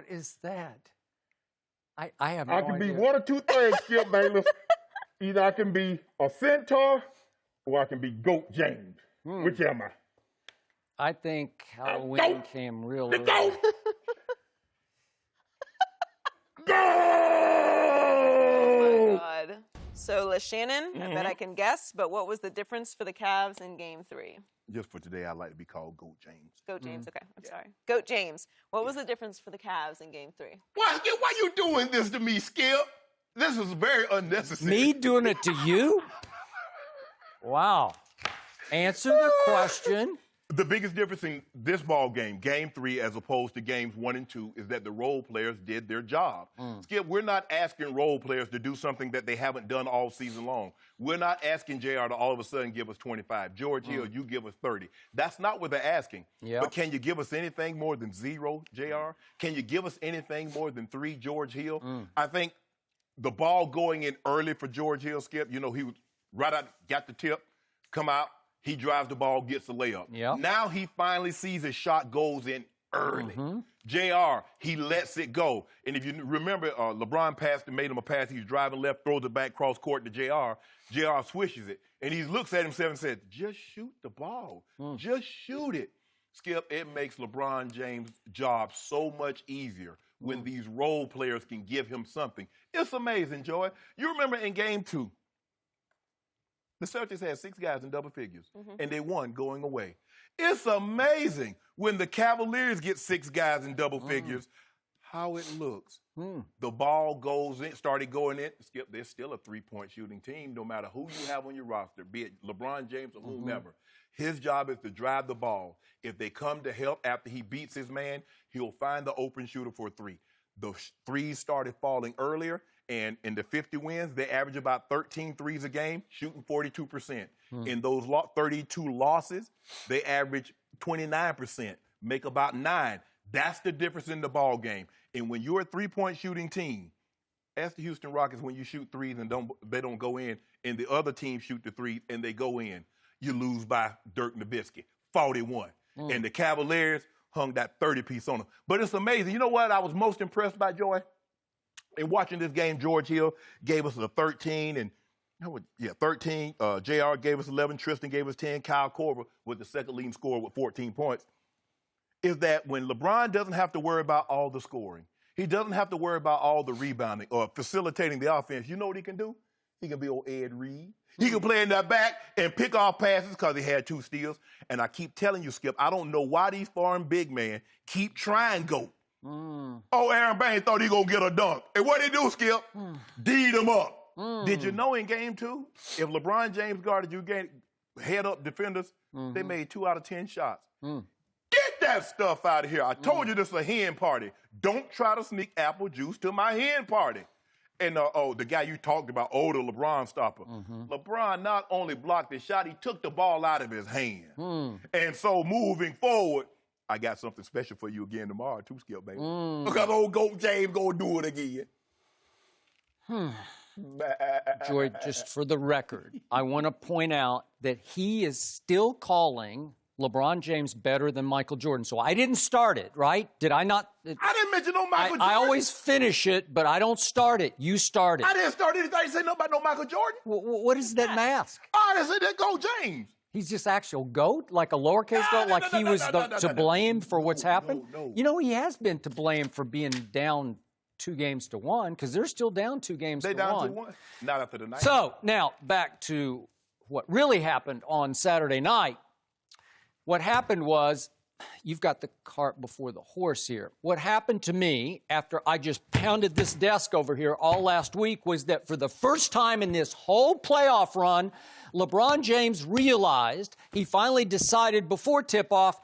is that? I have no I can idea. be one or two things, Skip Bayless. Either I can be a centaur or I can be Goat James. Which am I? I think Halloween came real early. Go! Go! Oh, my God. So, Shannon, I bet I can guess, but what was the difference for the Cavs in Game 3? Just for today, I'd like to be called Goat James. Goat James, okay. I'm sorry. Goat James. What was the difference for the Cavs in Game 3? Why you doing this to me, Skip? This is very unnecessary. Me doing it to you? Wow. Answer the question. The biggest difference in this ball game, Game 3, as opposed to Games 1 and 2, is that the role players did their job. Skip, we're not asking role players to do something that they haven't done all season long. We're not asking JR to all of a sudden give us 25. George Hill, you give us 30. That's not what they're asking. Yep. But can you give us anything more than 0, JR? Can you give us anything more than 3, George Hill? I think the ball going in early for George Hill, Skip, you know, he was right out, got the tip, come out. He drives the ball, gets the layup. Yep. Now he finally sees his shot goes in early. JR, he lets it go. And if you remember, LeBron passed and made him a pass. He's driving left, throws it back cross court to JR. JR swishes it. And he looks at himself and says, just shoot the ball. Just shoot it. Skip, it makes LeBron James' job so much easier when these role players can give him something. It's amazing, Joy. You remember in Game 2, the Celtics had 6 guys in double figures, and they won going away. It's amazing when the Cavaliers get 6 guys in double figures, how it looks. The ball goes in, started going in. Skip, they're still a 3-point shooting team, no matter who you have on your roster, be it LeBron James or whomever. His job is to drive the ball. If they come to help after he beats his man, he'll find the open shooter for a 3. The threes started falling earlier. And in the 50 wins, they average about 13 threes a game, shooting 42%. In those 32 losses, they average 29%, make about 9. That's the difference in the ball game. And when you're a 3-point shooting team, ask the Houston Rockets when you shoot threes and they don't go in, and the other team shoot the threes and they go in, you lose by Dirk Nowitzki, 41. And the Cavaliers hung that 30-piece on them. But it's amazing. You know what I was most impressed by, Joy? In watching this game, George Hill gave us a 13, and 13. JR gave us 11. Tristan gave us 10. Kyle Korver was the second leading scorer with 14 points. Is that when LeBron doesn't have to worry about all the scoring, he doesn't have to worry about all the rebounding or facilitating the offense. You know what he can do? He can be old Ed Reed. He can play in that back and pick off passes because he had 2 steals. And I keep telling you, Skip, I don't know why these foreign big men keep trying go. Oh, Aaron Baines thought he gonna get a dunk. And what did he do, Skip? D'd him up. Did you know in Game 2, if LeBron James guarded you head-up defenders, they made 2 out of 10 shots. Get that stuff out of here. I told you this is a hen party. Don't try to sneak apple juice to my hen party. And, the guy you talked about, the LeBron stopper. LeBron not only blocked the shot, he took the ball out of his hand. And so moving forward, I got something special for you again tomorrow, too, Skip, baby. Because old Goat James gonna do it again. Joy, just for the record, I want to point out that he is still calling LeBron James better than Michael Jordan. So I didn't start it, right? Did I not? I didn't mention no Michael Jordan. I always finish it, but I don't start it. You start it. I didn't start anything. I didn't say nothing about no Michael Jordan. What is that mask? I didn't say that Goat James. He's just actual GOAT, like a lowercase goat, like he was to blame for what's happened? No. You know, he has been to blame for being down 2-1 because they're still down 2-1. They down 2-1. Not after the night. So now back to what really happened on Saturday night. What happened was, you've got the cart before the horse here. What happened to me after I just pounded this desk over here all last week was that for the first time in this whole playoff run, LeBron James realized, he finally decided before tip-off,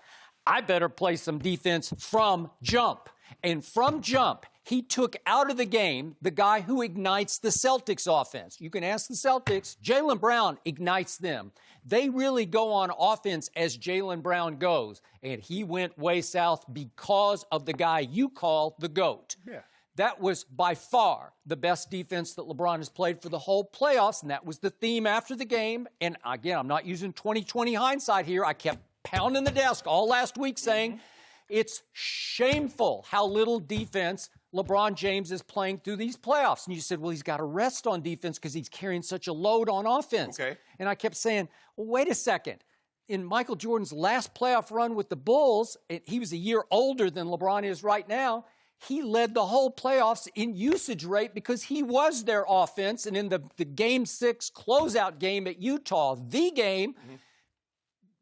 I better play some defense from jump. And from jump, he took out of the game the guy who ignites the Celtics offense. You can ask the Celtics. Jaylen Brown ignites them. They really go on offense as Jaylen Brown goes. And he went way south because of the guy you call the GOAT. Yeah. That was by far the best defense that LeBron has played for the whole playoffs, and that was the theme after the game. And again, I'm not using 20/20 hindsight here. I kept pounding the desk all last week saying, It's shameful how little defense LeBron James is playing through these playoffs. And you said, well, he's got to rest on defense because he's carrying such a load on offense. Okay. And I kept saying, well, wait a second. In Michael Jordan's last playoff run with the Bulls, he was a year older than LeBron is right now. He led the whole playoffs in usage rate because he was their offense. And in the Game 6 closeout game at Utah, the game,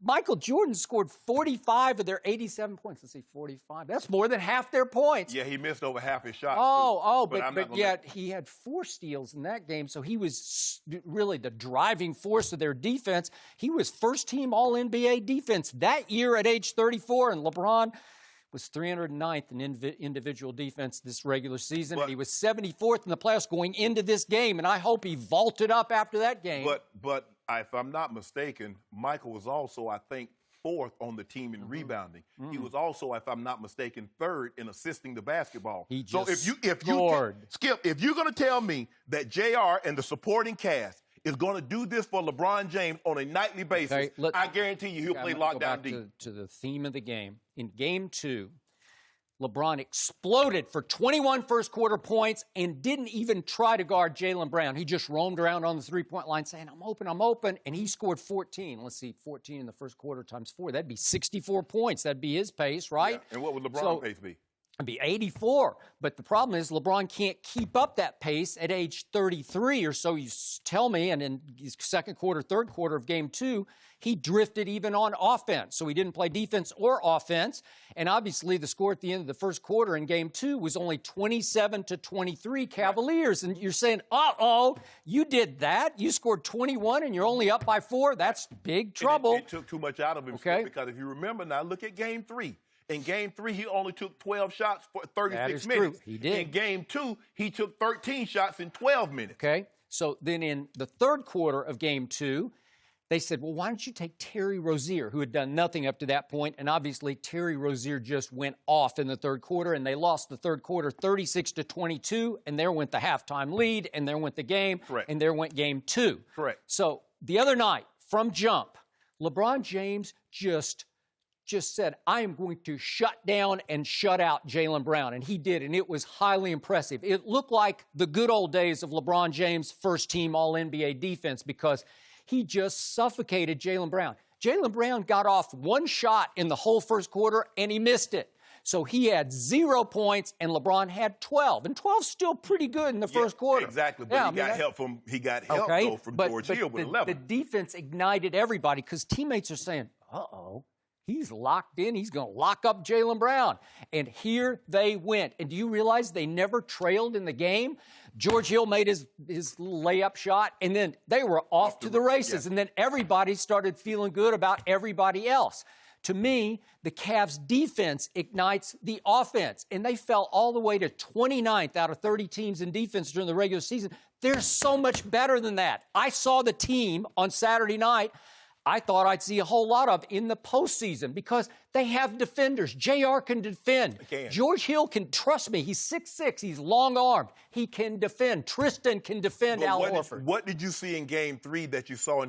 Michael Jordan scored 45 of their 87 points. Let's see, 45. That's more than half their points. Yeah, he missed over half his shots. But yet he had 4 steals in that game, so he was really the driving force of their defense. He was first-team All-NBA defense that year at age 34, and LeBron was 309th in individual defense this regular season. And he was 74th in the playoffs going into this game, and I hope he vaulted up after that game. But if I'm not mistaken, Michael was also, I think, 4th on the team in rebounding. He was also, if I'm not mistaken, 3rd in assisting the basketball. He just Skip, if you're going to tell me that JR and the supporting cast is going to do this for LeBron James on a nightly basis, I guarantee you he'll play lockdown deep. To the theme of the game. In Game 2, LeBron exploded for 21 first-quarter points and didn't even try to guard Jaylen Brown. He just roamed around on the three-point line saying, I'm open, and he scored 14. Let's see, 14 in the first quarter times 4. That'd be 64 points. That'd be his pace, right? Yeah. And what would LeBron's pace be? It'd be 84. But the problem is LeBron can't keep up that pace at age 33 or so, you tell me. And in his second quarter, third quarter of Game 2, he drifted even on offense. So he didn't play defense or offense. And obviously the score at the end of the first quarter in Game 2 was only 27-23 Cavaliers. And you're saying, uh-oh, you did that? You scored 21 and you're only up by 4? That's big trouble. It took too much out of him, okay? Because if you remember now, look at Game 3. In Game 3, he only took 12 shots for 36 minutes. True. He did. In Game 2, he took 13 shots in 12 minutes. Okay. So then in the third quarter of Game 2, they said, well, why don't you take Terry Rozier, who had done nothing up to that point, and obviously Terry Rozier just went off in the third quarter, and they lost the third quarter 36-22, and there went the halftime lead, and there went the game, Correct. And there went Game 2. Correct. So the other night, from jump, LeBron James just said, I am going to shut down and shut out Jaylen Brown. And he did, and it was highly impressive. It looked like the good old days of LeBron James' first-team All-NBA defense because he just suffocated Jaylen Brown. Jaylen Brown got off 1 shot in the whole first quarter, and he missed it. So he had 0 points, and LeBron had 12. And 12's still pretty good in the first quarter. Exactly, but he got help from George Hill with 11. The defense ignited everybody because teammates are saying, uh-oh, he's locked in. He's going to lock up Jaylen Brown. And here they went. And do you realize they never trailed in the game? George Hill made his little layup shot, and then they were off to the races. Yeah. And then everybody started feeling good about everybody else. To me, the Cavs' defense ignites the offense, and they fell all the way to 29th out of 30 teams in defense during the regular season. They're so much better than that. I saw the team on Saturday night I thought I'd see a whole lot of in the postseason because they have defenders. JR can defend. George Hill can, trust me, he's 6'6", he's long-armed. He can defend. Tristan can defend Al Horford. What did you see in Game 3 that you saw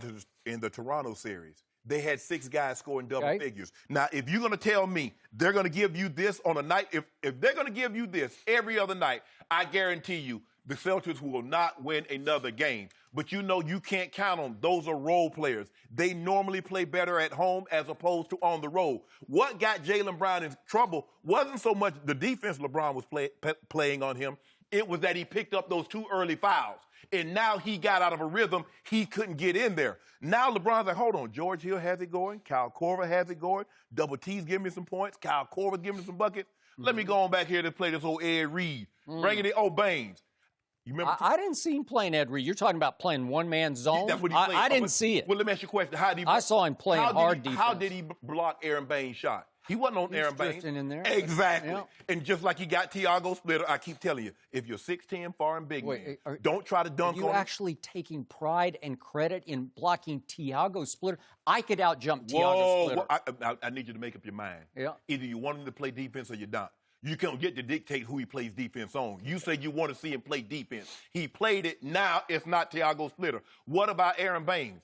in the Toronto series? They had 6 guys scoring double figures. Now, if you're going to tell me they're going to give you this on a night, if they're going to give you this every other night, I guarantee you the Celtics will not win another game. But you know you can't count on them. Those are role players. They normally play better at home as opposed to on the road. What got Jaylen Brown in trouble wasn't so much the defense LeBron was playing on him. It was that he picked up those 2 early fouls. And now he got out of a rhythm. He couldn't get in there. Now LeBron's like, hold on. George Hill has it going. Kyle Korver has it going. Double T's giving me some points. Kyle Korver's giving me some buckets. Let me go on back here to play this old Ed Reed. Bring it in. Oh, Baines. You remember? I didn't see him playing Ed Reed. You're talking about playing one-man zone? That's what he played. I didn't see it. Well, let me ask you a question. I saw him playing hard defense. How did he block Aaron Baines' shot? He wasn't on Aaron Baines. Drifting in there. Exactly. Yeah. And just like he got Tiago Splitter, I keep telling you, if you're 6'10", far and big, don't try to dunk on him. Are you actually taking pride and credit in blocking Tiago Splitter? I could out-jump Tiago Splitter. I need you to make up your mind. Yeah. Either you want him to play defense or you don't. You can't get to dictate who he plays defense on. You say you want to see him play defense. He played it. Now it's not Tiago Splitter. What about Aaron Baines?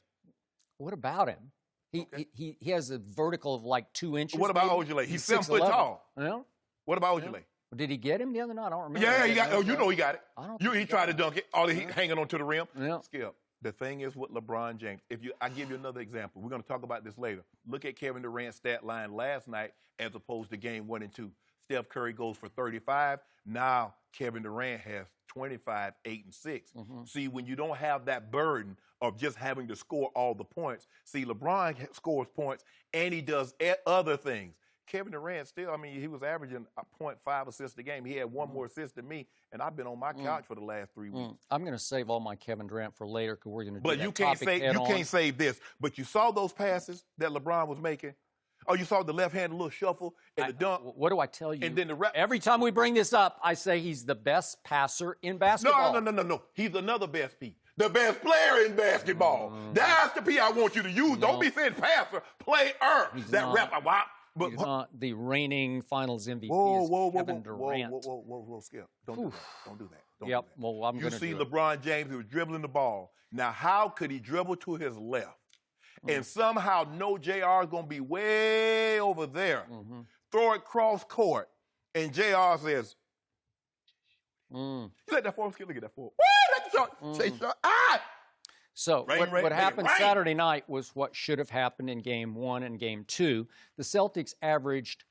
What about him? He has a vertical of like 2 inches. What about maybe? Ojale? He's 7 foot 6'11". tall. Yeah. What about Ojale? Did he get him the other night? I don't remember. Yeah, he got. Oh, you know he got it. I don't. He tried to dunk it. All he hanging on to the rim. Yeah. Skip. The thing is with LeBron James. I give you another example. We're going to talk about this later. Look at Kevin Durant's stat line last night as opposed to game 1 and 2. Steph Curry goes for 35. Now Kevin Durant has 25, 8, and 6. See, when you don't have that burden of just having to score all the points, see, LeBron scores points and he does other things. Kevin Durant still, I mean, he was averaging 0.5 assists a game. He had 1 more assist than me, and I've been on my couch for the last 3 weeks. I'm going to save all my Kevin Durant for later because we're going to do But that you can't topic head on. can't save this. But you saw those passes that LeBron was making. Oh, you saw the left-handed little shuffle and the dunk. What do I tell you? And then every time we bring this up, I say he's the best passer in basketball. No. He's another best P. The best player in basketball. That's the P I want you to use. Don't be saying passer, player. That rep. But he's not the reigning Finals MVP. Kevin Durant. Whoa, Skip. Don't do that. Don't do that. Don't Yep. do that. Well, I'm going to You see LeBron James, who was dribbling the ball. Now, how could he dribble to his left and somehow know JR is going to be way over there? Throw it cross court, and JR says, "You let that form, Skip. Look at that form. Let the shot. Chase shot. Ah!" So what happened Saturday night was what should have happened in Game 1 and Game 2. The Celtics averaged,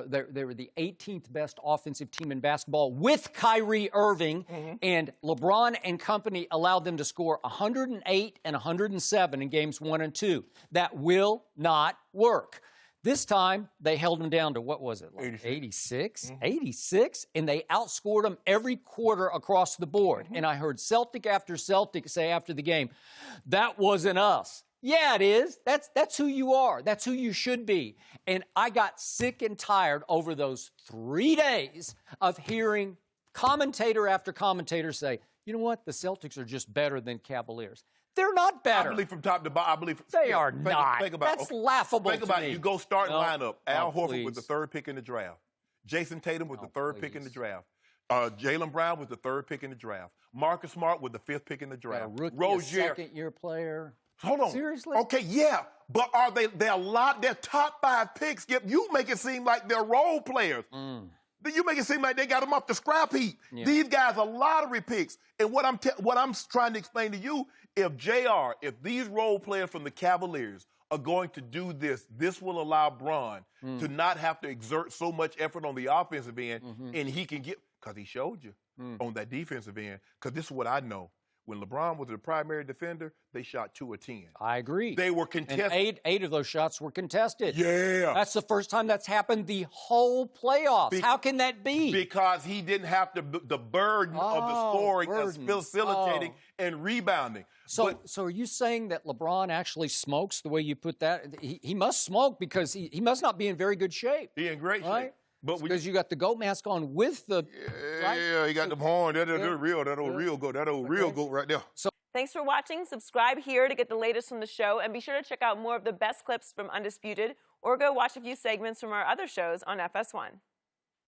they were the 18th best offensive team in basketball with Kyrie Irving, and LeBron and company allowed them to score 108 and 107 in Games 1 and 2. That will not work. This time, they held them down to, what was it, like 86? 86? And they outscored them every quarter across the board. And I heard Celtic after Celtic say after the game, that wasn't us. Yeah, it is. That's who you are. That's who you should be. And I got sick and tired over those 3 days of hearing commentator after commentator say, you know what, the Celtics are just better than Cavaliers. They're not better. I believe from top to bottom. They are not. That's laughable. Think about to it. me. You go starting lineup. Al Horford please. was the 3rd pick in the draft. Jason Tatum was the 3rd pick in the draft. Jaylen Brown was the 3rd pick in the draft. Marcus Smart was the 5th pick in the draft. A rookie, Rozier, second-year player. Hold on. Seriously? Okay, yeah. But are they're top 5 picks, Skip. You make it seem like they're role players. You make it seem like they got them off the scrap heap. Yeah. These guys are lottery picks. And what I'm trying to explain to you, if these role players from the Cavaliers are going to do this, this will allow Bron to not have to exert so much effort on the offensive end, and he can get, because he showed you on that defensive end, because this is what I know. When LeBron was the primary defender, they shot 2 of 10. I agree. They were contested. And eight of those shots were contested. Yeah. That's the first time that's happened the whole playoffs. How can that be? Because he didn't have the burden of the scoring, facilitating, and rebounding. So are you saying that LeBron actually smokes the way you put that? He must smoke because he must not be in very good shape. He in great shape. But because you got the goat mask on with the yeah, he got them horns. That old real goat right there. So thanks for watching. Subscribe here to get the latest from the show, and be sure to check out more of the best clips from Undisputed, or go watch a few segments from our other shows on FS1.